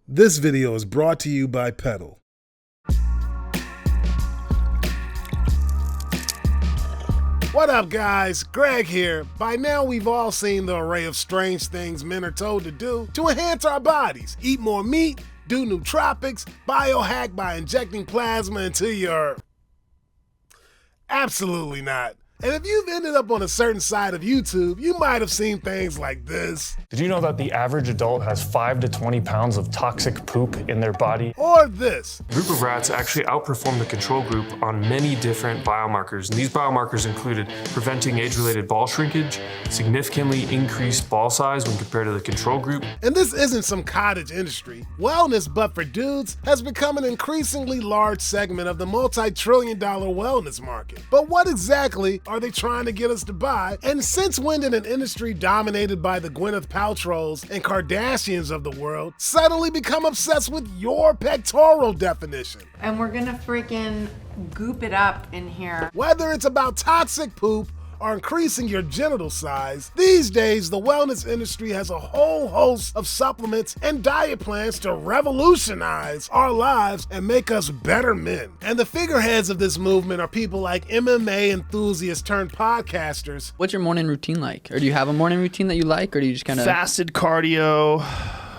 This video is brought to you by Pedal. What up, guys? Greg here. By now, we've all seen the array of strange things men are told to do to enhance our bodies. Eat more meat, do nootropics, biohack by injecting plasma into your... Absolutely not. And if you've ended up on a certain side of YouTube, you might have seen things like this. Did you know that the average adult has 5 to 20 pounds of toxic poop in their body? Or this. A group of rats actually outperformed the control group on many different biomarkers. And these biomarkers included preventing age-related ball shrinkage, significantly increased ball size when compared to the control group. And this isn't some cottage industry. Wellness, but for dudes, has become an increasingly large segment of the multi-trillion-dollar wellness market. But what exactly are they trying to get us to buy? And since when did an industry dominated by the Gwyneth Paltrows and Kardashians of the world suddenly become obsessed with your pectoral definition? And we're gonna freaking goop it up in here. Whether it's about toxic poop or increasing your genital size, these days the wellness industry has a whole host of supplements and diet plans to revolutionize our lives and make us better men. And the figureheads of this movement are people like MMA enthusiasts turned podcasters. What's your morning routine like? Or do you have a morning routine that you like, or do you just kind of... Fasted cardio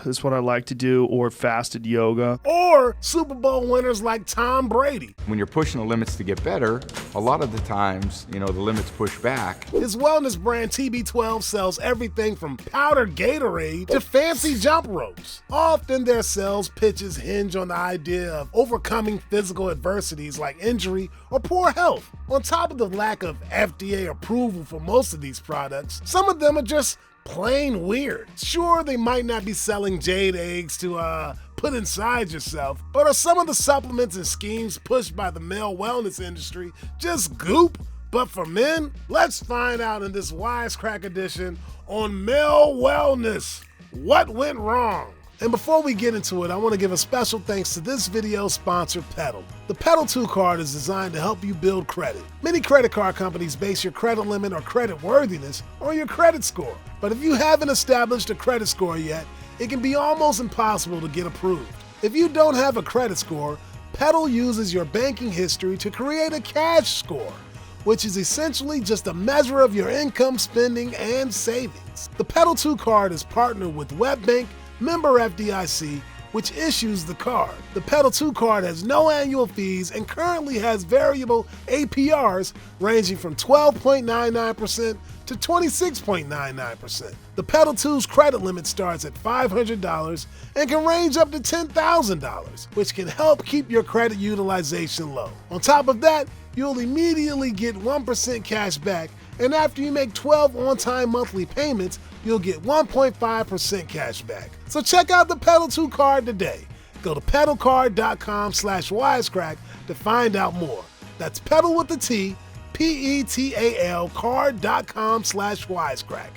is what I like to do, or fasted yoga. Or Super Bowl winners like Tom Brady. When you're pushing the limits to get better, a lot of the times, the limits push back. His wellness brand TB12 sells everything from powdered Gatorade to fancy jump ropes. Often their sales pitches hinge on the idea of overcoming physical adversities like injury or poor health. On top of the lack of FDA approval for most of these products, some of them are just plain weird. Sure, they might not be selling jade eggs to put inside yourself, but are some of the supplements and schemes pushed by the male wellness industry just goop? But for men? Let's find out in this Wisecrack Edition on male wellness. What went wrong? And before we get into it, I want to give a special thanks to this video sponsor, Pedal. The Pedal 2 card is designed to help you build credit. Many credit card companies base your credit limit or credit worthiness on your credit score. But if you haven't established a credit score yet, it can be almost impossible to get approved. If you don't have a credit score, Pedal uses your banking history to create a cash score, which is essentially just a measure of your income, spending, and savings. The Pedal 2 card is partnered with WebBank, member FDIC, which issues the card. The Pedal 2 card has no annual fees and currently has variable APRs ranging from 12.99% to 26.99%. The Pedal 2's credit limit starts at $500 and can range up to $10,000, which can help keep your credit utilization low. On top of that, you'll immediately get 1% cash back, and after you make 12 on-time monthly payments, you'll get 1.5% cash back. So check out the Pedal 2 card today. Go to pedalcard.com/wisecrack to find out more. That's pedal with the T, PETAL card.com/wisecrack.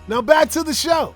Now back to the show.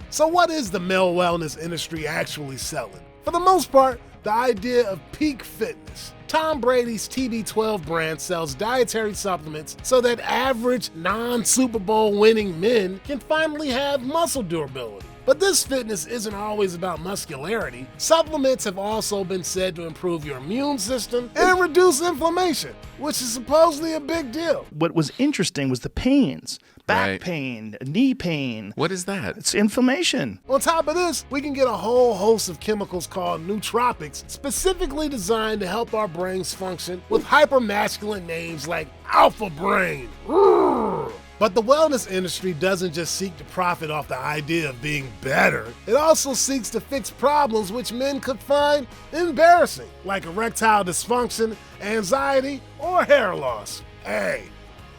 So what is the male wellness industry actually selling? For the most part, the idea of peak fitness. Tom Brady's TB12 brand sells dietary supplements so that average non-Super Bowl winning men can finally have muscle durability. But this fitness isn't always about muscularity. Supplements have also been said to improve your immune system and reduce inflammation, which is supposedly a big deal. What was interesting was the pains. Back pain, knee pain. What is that? It's inflammation. On top of this, we can get a whole host of chemicals called nootropics, specifically designed to help our brains function, with hyper-masculine names like Alpha Brain. But the wellness industry doesn't just seek to profit off the idea of being better. It also seeks to fix problems which men could find embarrassing, like erectile dysfunction, anxiety, or hair loss. Hey,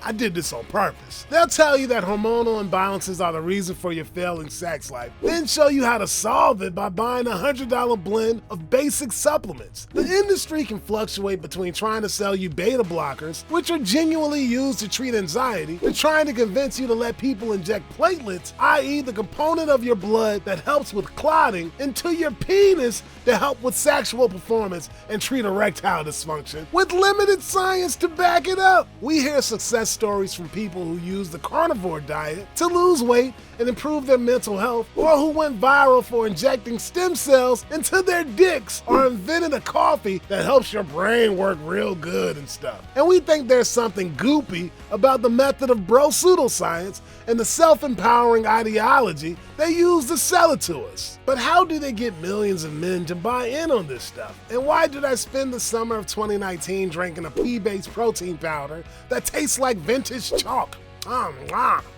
I did this on purpose. They'll tell you that hormonal imbalances are the reason for your failing sex life, then show you how to solve it by buying a $100 blend of basic supplements. The industry can fluctuate between trying to sell you beta blockers, which are genuinely used to treat anxiety, and trying to convince you to let people inject platelets, i.e. the component of your blood that helps with clotting, into your penis to help with sexual performance and treat erectile dysfunction, with limited science to back it up. We hear success success stories from people who use the carnivore diet to lose weight and improve their mental health, or who went viral for injecting stem cells into their dicks, or invented a coffee that helps your brain work real good and stuff. And we think there's something goopy about the method of bro pseudoscience and the self-empowering ideology they use to sell it to us. But how do they get millions of men to buy in on this stuff? And why did I spend the summer of 2019 drinking a pea-based protein powder that tastes like vintage chalk?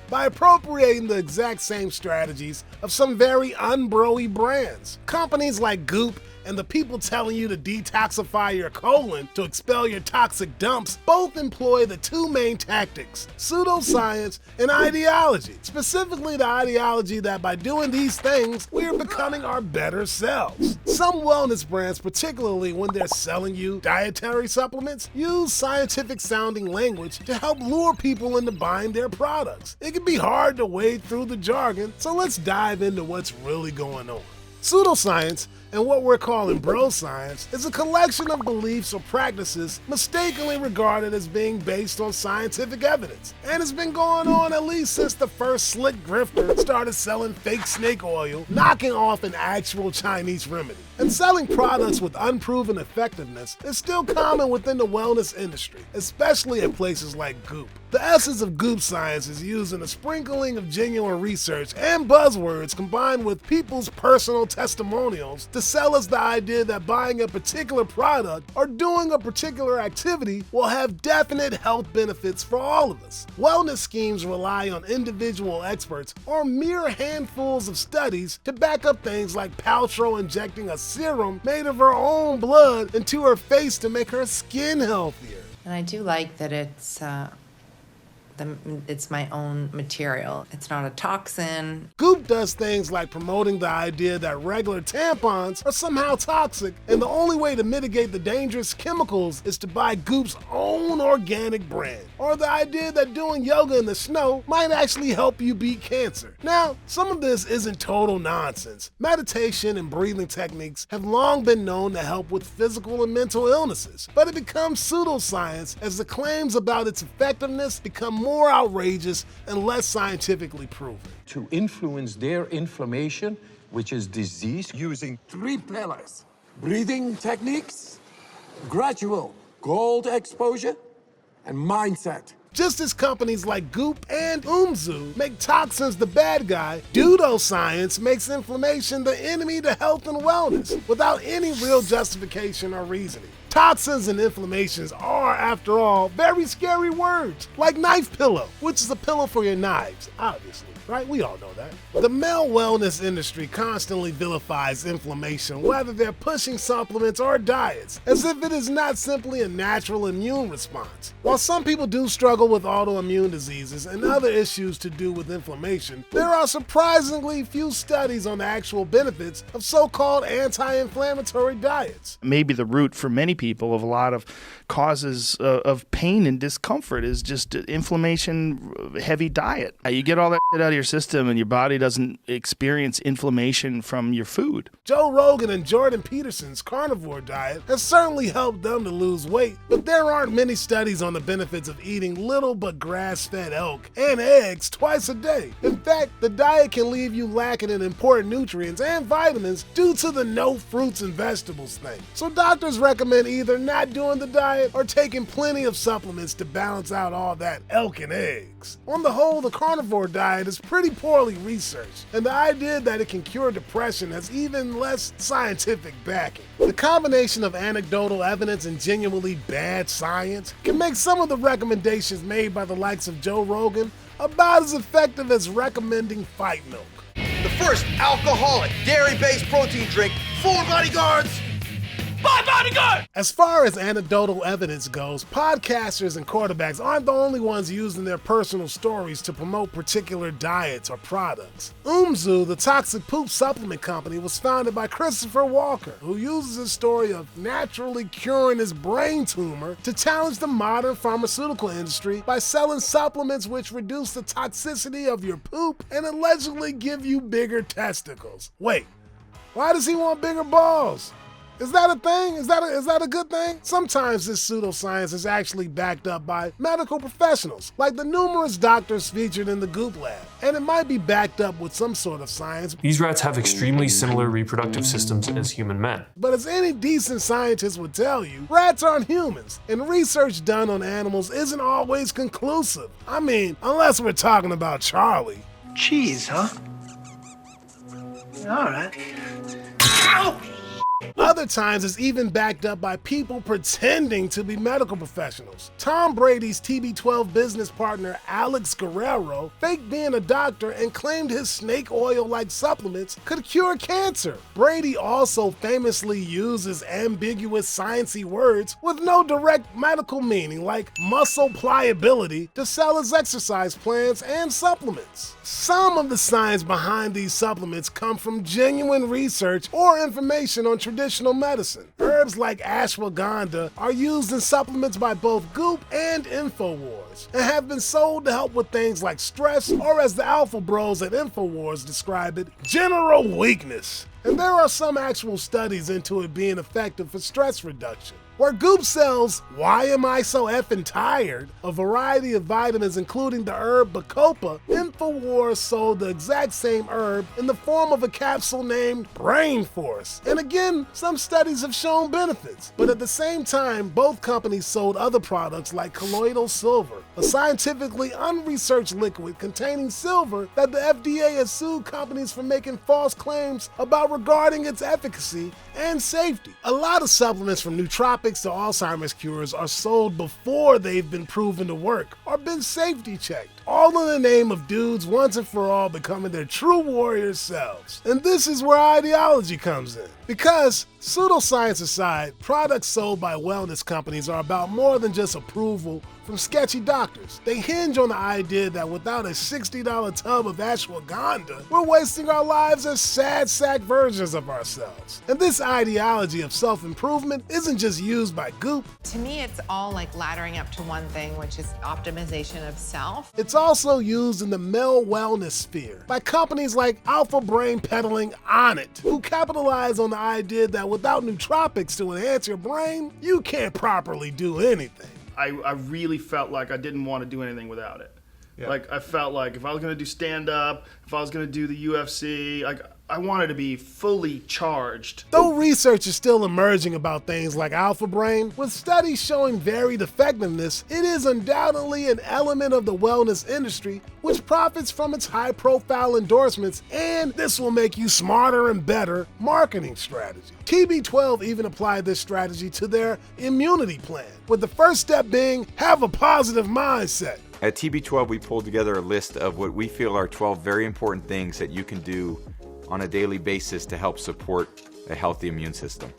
By appropriating the exact same strategies of some very unbroy brands. Companies like Goop and the people telling you to detoxify your colon to expel your toxic dumps both employ the two main tactics, pseudoscience and ideology. Specifically the ideology that by doing these things, we are becoming our better selves. Some wellness brands, particularly when they're selling you dietary supplements, use scientific sounding language to help lure people into buying their products. It can be hard to wade through the jargon, so let's dive into what's really going on. Pseudoscience, and what we're calling bro science, is a collection of beliefs or practices mistakenly regarded as being based on scientific evidence. And it's been going on at least since the first slick grifter started selling fake snake oil, knocking off an actual Chinese remedy. And selling products with unproven effectiveness is still common within the wellness industry, especially at places like Goop. The essence of Goop science is using a sprinkling of genuine research and buzzwords combined with people's personal testimonials to sell us the idea that buying a particular product or doing a particular activity will have definite health benefits for all of us. Wellness schemes rely on individual experts or mere handfuls of studies to back up things like Paltrow injecting a serum made of her own blood into her face to make her skin healthier. And I do like that it's my own material. It's not a toxin. Goop does things like promoting the idea that regular tampons are somehow toxic, and the only way to mitigate the dangerous chemicals is to buy Goop's own organic brand. Or the idea that doing yoga in the snow might actually help you beat cancer. Now, some of this isn't total nonsense. Meditation and breathing techniques have long been known to help with physical and mental illnesses, but it becomes pseudoscience as the claims about its effectiveness become more outrageous and less scientifically proven. To influence their inflammation, which is disease, using 3 pillars: breathing techniques, gradual cold exposure, and mindset. Just as companies like Goop and make toxins the bad guy, pseudoscience makes inflammation the enemy to health and wellness without any real justification or reasoning. Toxins and inflammations are, after all, very scary words, like knife pillow, which is a pillow for your knives, obviously. Right? We all know that. The male wellness industry constantly vilifies inflammation, whether they're pushing supplements or diets, as if it is not simply a natural immune response. While some people do struggle with autoimmune diseases and other issues to do with inflammation, there are surprisingly few studies on the actual benefits of so-called anti-inflammatory diets. Maybe the root for many people of a lot of causes of pain and discomfort is just inflammation-heavy diet. You get all that shit out of your system and your body doesn't experience inflammation from your food. Joe Rogan and Jordan Peterson's carnivore diet has certainly helped them to lose weight, but there aren't many studies on the benefits of eating little but grass-fed elk and eggs twice a day. In fact, the diet can leave you lacking in important nutrients and vitamins due to the no fruits and vegetables thing. So doctors recommend either not doing the diet or taking plenty of supplements to balance out all that elk and eggs. On the whole, the carnivore diet is pretty poorly researched, and the idea that it can cure depression has even less scientific backing. The combination of anecdotal evidence and genuinely bad science can make some of the recommendations made by the likes of Joe Rogan about as effective as recommending fight milk. The first alcoholic, dairy-based protein drink, 4 bodyguards. My bodyguard! As far as anecdotal evidence goes, podcasters and quarterbacks aren't the only ones using their personal stories to promote particular diets or products. the toxic poop supplement company, was founded by Christopher Walker, who uses his story of naturally curing his brain tumor to challenge the modern pharmaceutical industry by selling supplements which reduce the toxicity of your poop and allegedly give you bigger testicles. Wait, why does he want bigger balls? Is that a thing? Is that a good thing? Sometimes this pseudoscience is actually backed up by medical professionals, like the numerous doctors featured in the Goop lab. And it might be backed up with some sort of science. These rats have extremely similar reproductive systems as human men. But as any decent scientist would tell you, rats aren't humans, and research done on animals isn't always conclusive. I mean, unless we're talking about Charlie. Cheese, huh? All right. Ow! Other times it's even backed up by people pretending to be medical professionals. Tom Brady's TB12 business partner Alex Guerrero faked being a doctor and claimed his snake oil-like supplements could cure cancer. Brady also famously uses ambiguous sciencey words with no direct medical meaning like muscle pliability to sell his exercise plans and supplements. Some of the science behind these supplements come from genuine research or information on traditional medicine. Herbs like ashwagandha are used in supplements by both Goop and InfoWars and have been sold to help with things like stress, or as the Alpha Bros at InfoWars describe it, general weakness. And there are some actual studies into it being effective for stress reduction. Where Goop sells Why Am I So Effin' Tired, a variety of vitamins including the herb Bacopa, InfoWars sold the exact same herb in the form of a capsule named Brain Force. And again, some studies have shown benefits. But at the same time, both companies sold other products like colloidal silver, a scientifically unresearched liquid containing silver that the FDA has sued companies for making false claims about regarding its efficacy and safety. A lot of supplements from nootropics to Alzheimer's cures are sold before they've been proven to work or been safety checked, all in the name of dudes once and for all becoming their true warrior selves. And this is where ideology comes in. Because, pseudoscience aside, products sold by wellness companies are about more than just approval from sketchy doctors. They hinge on the idea that without a $60 tub of ashwagandha, we're wasting our lives as sad sack versions of ourselves. And this ideology of self-improvement isn't just used by Goop. To me, it's all like laddering up to one thing, which is optimization of self. It's also used in the male wellness sphere by companies like Alpha Brain peddling Onnit, who capitalize on the idea that without nootropics to enhance your brain, you can't properly do anything. I really felt like I didn't want to do anything without it. Yeah. Like, I felt like if I was going to do stand-up, if I was going to do the UFC, like, I wanted to be fully charged. Though research is still emerging about things like Alpha Brain, with studies showing varied effectiveness, it is undoubtedly an element of the wellness industry which profits from its high-profile endorsements, and this will make you smarter and better marketing strategy. TB12 even applied this strategy to their immunity plan, with the first step being have a positive mindset. At TB12, we pulled together a list of what we feel are 12 very important things that you can do on a daily basis to help support a healthy immune system.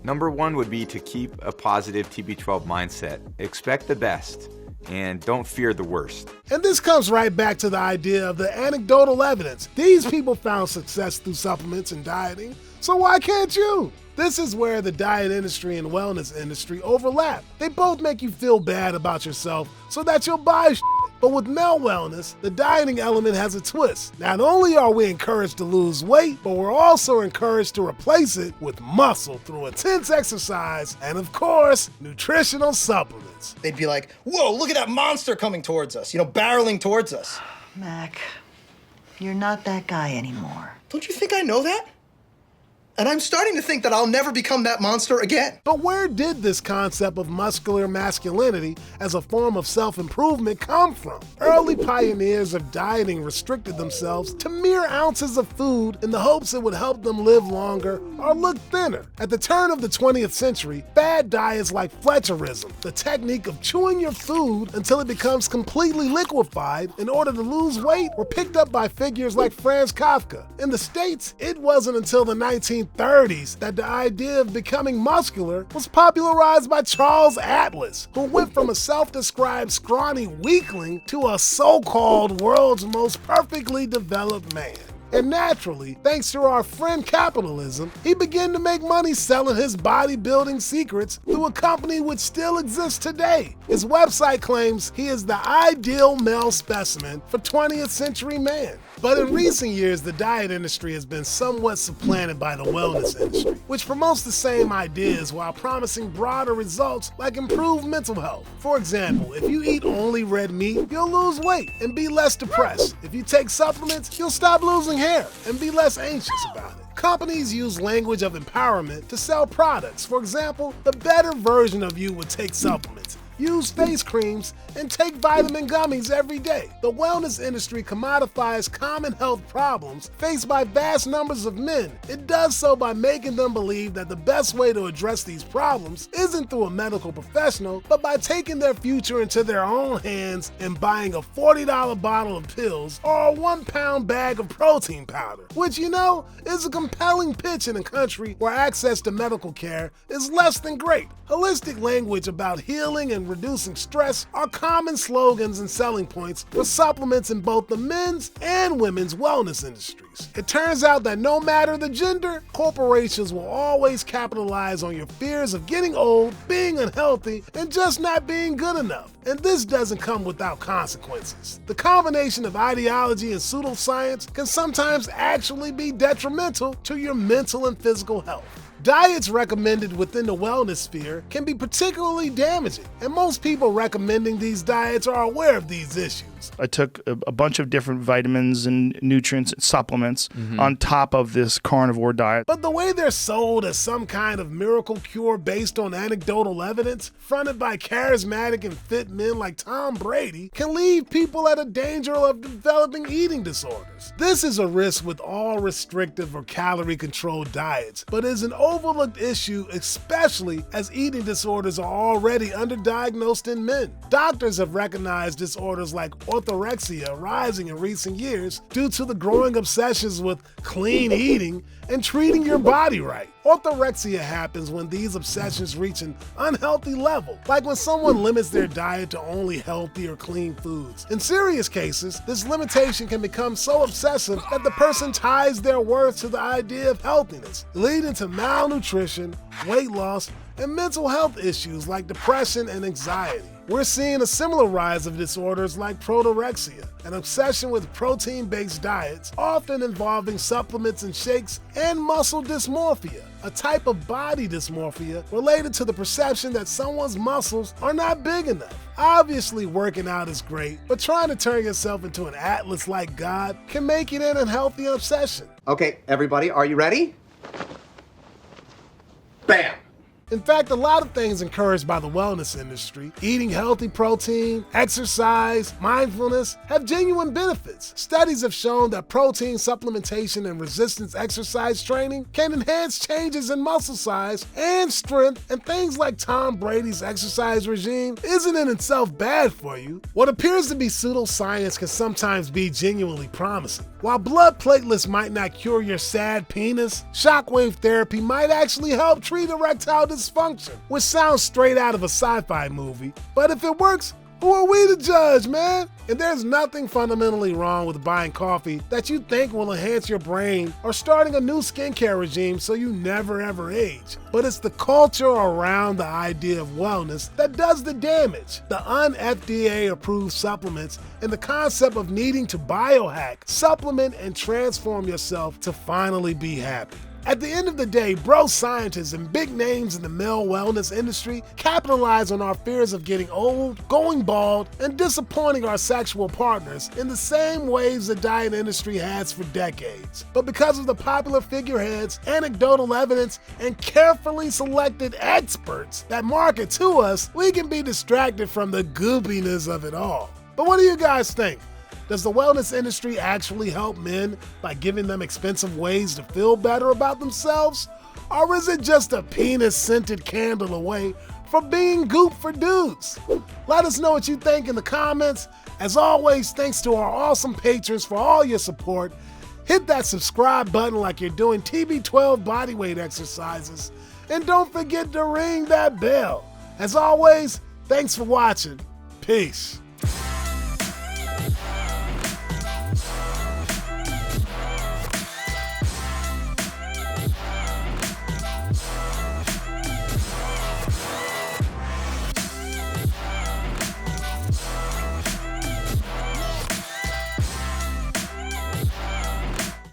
Number one would be to keep a positive TB12 mindset. Expect the best and don't fear the worst. And this comes right back to the idea of the anecdotal evidence. These people found success through supplements and dieting, so why can't you? This is where the diet industry and wellness industry overlap. They both make you feel bad about yourself so that you'll buy shit. But with male wellness, the dieting element has a twist. Not only are we encouraged to lose weight, but we're also encouraged to replace it with muscle through intense exercise and, of course, nutritional supplements. They'd be like, whoa, look at that monster coming towards us, barreling towards us. Mac, you're not that guy anymore. Don't you think I know that? And I'm starting to think that I'll never become that monster again. But where did this concept of muscular masculinity as a form of self-improvement come from? Early pioneers of dieting restricted themselves to mere ounces of food in the hopes it would help them live longer or look thinner. At the turn of the 20th century, fad diets like Fletcherism, the technique of chewing your food until it becomes completely liquefied in order to lose weight, were picked up by figures like Franz Kafka. In the States, it wasn't until the 1930s that the idea of becoming muscular was popularized by Charles Atlas, who went from a self-described scrawny weakling to a so-called world's most perfectly developed man. And naturally, thanks to our friend capitalism, he began to make money selling his bodybuilding secrets through a company which still exists today. His website claims he is the ideal male specimen for 20th century man. But in recent years, the diet industry has been somewhat supplanted by the wellness industry, which promotes the same ideas while promising broader results like improved mental health. For example, if you eat only red meat, you'll lose weight and be less depressed. If you take supplements, you'll stop losing hair and be less anxious about it. Companies use language of empowerment to sell products. For example, the better version of you would take supplements, use face creams, and take vitamin gummies every day. The wellness industry commodifies common health problems faced by vast numbers of men. It does so by making them believe that the best way to address these problems isn't through a medical professional, but by taking their future into their own hands and buying a $40 bottle of pills or a 1-pound bag of protein powder, which, you know, is a compelling pitch in a country where access to medical care is less than great. Holistic language about healing and reducing stress are common slogans and selling points for supplements in both the men's and women's wellness industries. It turns out that no matter the gender, corporations will always capitalize on your fears of getting old, being unhealthy, and just not being good enough. And this doesn't come without consequences. The combination of ideology and pseudoscience can sometimes actually be detrimental to your mental and physical health. Diets recommended within the wellness sphere can be particularly damaging, and most people recommending these diets are aware of these issues. I took a bunch of different vitamins and nutrients and supplements on top of this carnivore diet. But the way they're sold as some kind of miracle cure based on anecdotal evidence, fronted by charismatic and fit men like Tom Brady, can leave people at a danger of developing eating disorders. This is a risk with all restrictive or calorie-controlled diets, but is an overlooked issue, especially as eating disorders are already underdiagnosed in men. Doctors have recognized disorders like orthorexia rising in recent years due to the growing obsessions with clean eating and treating your body right. Orthorexia happens when these obsessions reach an unhealthy level, like when someone limits their diet to only healthy or clean foods. In serious cases, this limitation can become so obsessive that the person ties their worth to the idea of healthiness, leading to malnutrition, weight loss, and mental health issues like depression and anxiety. We're seeing a similar rise of disorders like protorexia, an obsession with protein-based diets, often involving supplements and shakes, and muscle dysmorphia, a type of body dysmorphia related to the perception that someone's muscles are not big enough. Obviously, working out is great, but trying to turn yourself into an atlas-like god can make it an unhealthy obsession. Okay, everybody, are you ready? Bam! In fact, a lot of things encouraged by the wellness industry, eating healthy protein, exercise, mindfulness, have genuine benefits. Studies have shown that protein supplementation and resistance exercise training can enhance changes in muscle size and strength, and things like Tom Brady's exercise regime isn't in itself bad for you. What appears to be pseudoscience can sometimes be genuinely promising. While blood platelets might not cure your sad penis, shockwave therapy might actually help treat erectile dysfunction, which sounds straight out of a sci-fi movie. But if it works, who are we to judge, man? And there's nothing fundamentally wrong with buying coffee that you think will enhance your brain or starting a new skincare regime so you never ever age. But it's the culture around the idea of wellness that does the damage. The un-FDA approved supplements and the concept of needing to biohack, supplement, and transform yourself to finally be happy. At the end of the day, bro scientists and big names in the male wellness industry capitalize on our fears of getting old, going bald, and disappointing our sexual partners in the same ways the diet industry has for decades. But because of the popular figureheads, anecdotal evidence, and carefully selected experts that market to us, we can be distracted from the goopiness of it all. But what do you guys think? Does the wellness industry actually help men by giving them expensive ways to feel better about themselves? Or is it just a penis-scented candle away from being Goop for dudes? Let us know what you think in the comments. As always, thanks to our awesome patrons for all your support. Hit that subscribe button like you're doing TB12 bodyweight exercises. And don't forget to ring that bell. As always, thanks for watching. Peace.